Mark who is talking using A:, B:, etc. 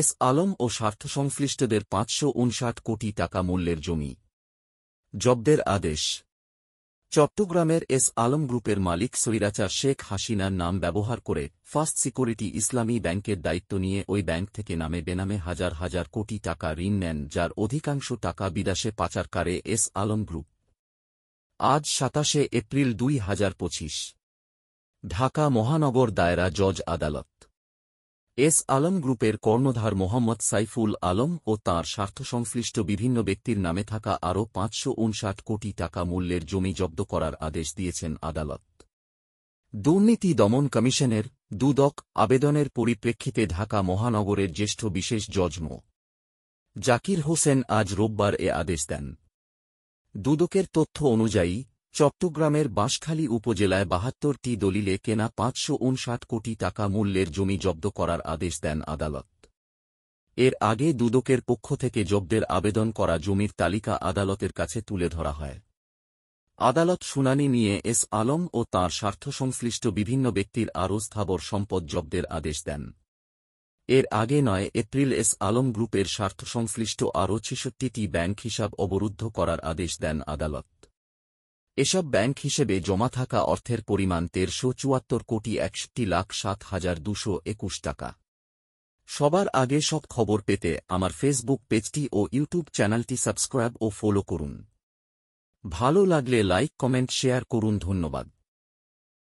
A: S Alam ও স্বার্থসংশ্লিষ্টদের ৫৫৯ কোটি টাকা মূল্যের জমি জব্দের আদেশ। চট্টগ্রামের এস আলম গ্রুপের মালিক স্বৈরাচার শেখ হাসিনার নাম ব্যবহার করে ফার্স্ট সিকিউরিটি ইসলামী ব্যাংকের দায়িত্ব নিয়ে ওই ব্যাংক থেকে নামে বেনামে হাজার হাজার কোটি টাকা ঋণ নেন, যার অধিকাংশ টাকা বিদেশে পাচার করে এস আলম গ্রুপ। আজ ২৭ এপ্রিল ২০২৫। ঢাকা মহানগর দায়রা জজ আদালত এস আলম গ্রুপের কর্ণধার মোহাম্মদ সাইফুল আলম ও তাঁর স্বার্থসংশ্লিষ্ট বিভিন্ন ব্যক্তির নামে থাকা আরও ৫৫৯ কোটি টাকা মূল্যের জমি জব্দ করার আদেশ দিয়েছেন আদালত। দুর্নীতি দমন কমিশনের দুদক আবেদনের পরিপ্রেক্ষিতে ঢাকা মহানগরের জ্যেষ্ঠ বিশেষ জজ মো. জাকির হোসেন আজ রোববার এ আদেশ দেন। দুদকের তথ্য অনুযায়ী চট্টগ্রামের বাঁশখালী উপজেলায় ৭২টি দলিলে কেনা ৫৫৯ কোটি টাকা মূল্যের জমি জব্দ করার আদেশ দেন আদালত। এর আগে দুদকের পক্ষ থেকে জব্দের আবেদন করা জমির তালিকা আদালতের কাছে তুলে ধরা হয়। আদালত শুনানি নিয়ে এস আলম ও তাঁর স্বার্থসংশ্লিষ্ট বিভিন্ন ব্যক্তির আরও স্থাবর সম্পদ জব্দের আদেশ দেন। এর আগে ৯ এপ্রিল এস আলম গ্রুপের স্বার্থসংশ্লিষ্ট আরও ৬৬টি ব্যাংক হিসাব অবরুদ্ধ করার আদেশ দেন আদালত। এসব ব্যাংক হিসেবে জমা থাকা অর্থের পরিমাণ ১৩৭৪ কোটি ৬১,৭৭,২২১ টাকা। সবার আগে সব খবর পেতে আমার ফেসবুক পেজটি ও ইউটিউব চ্যানেলটি সাবস্ক্রাইব ও ফলো করুন। ভালো লাগলে লাইক, কমেন্ট, শেয়ার করুন। ধন্যবাদ।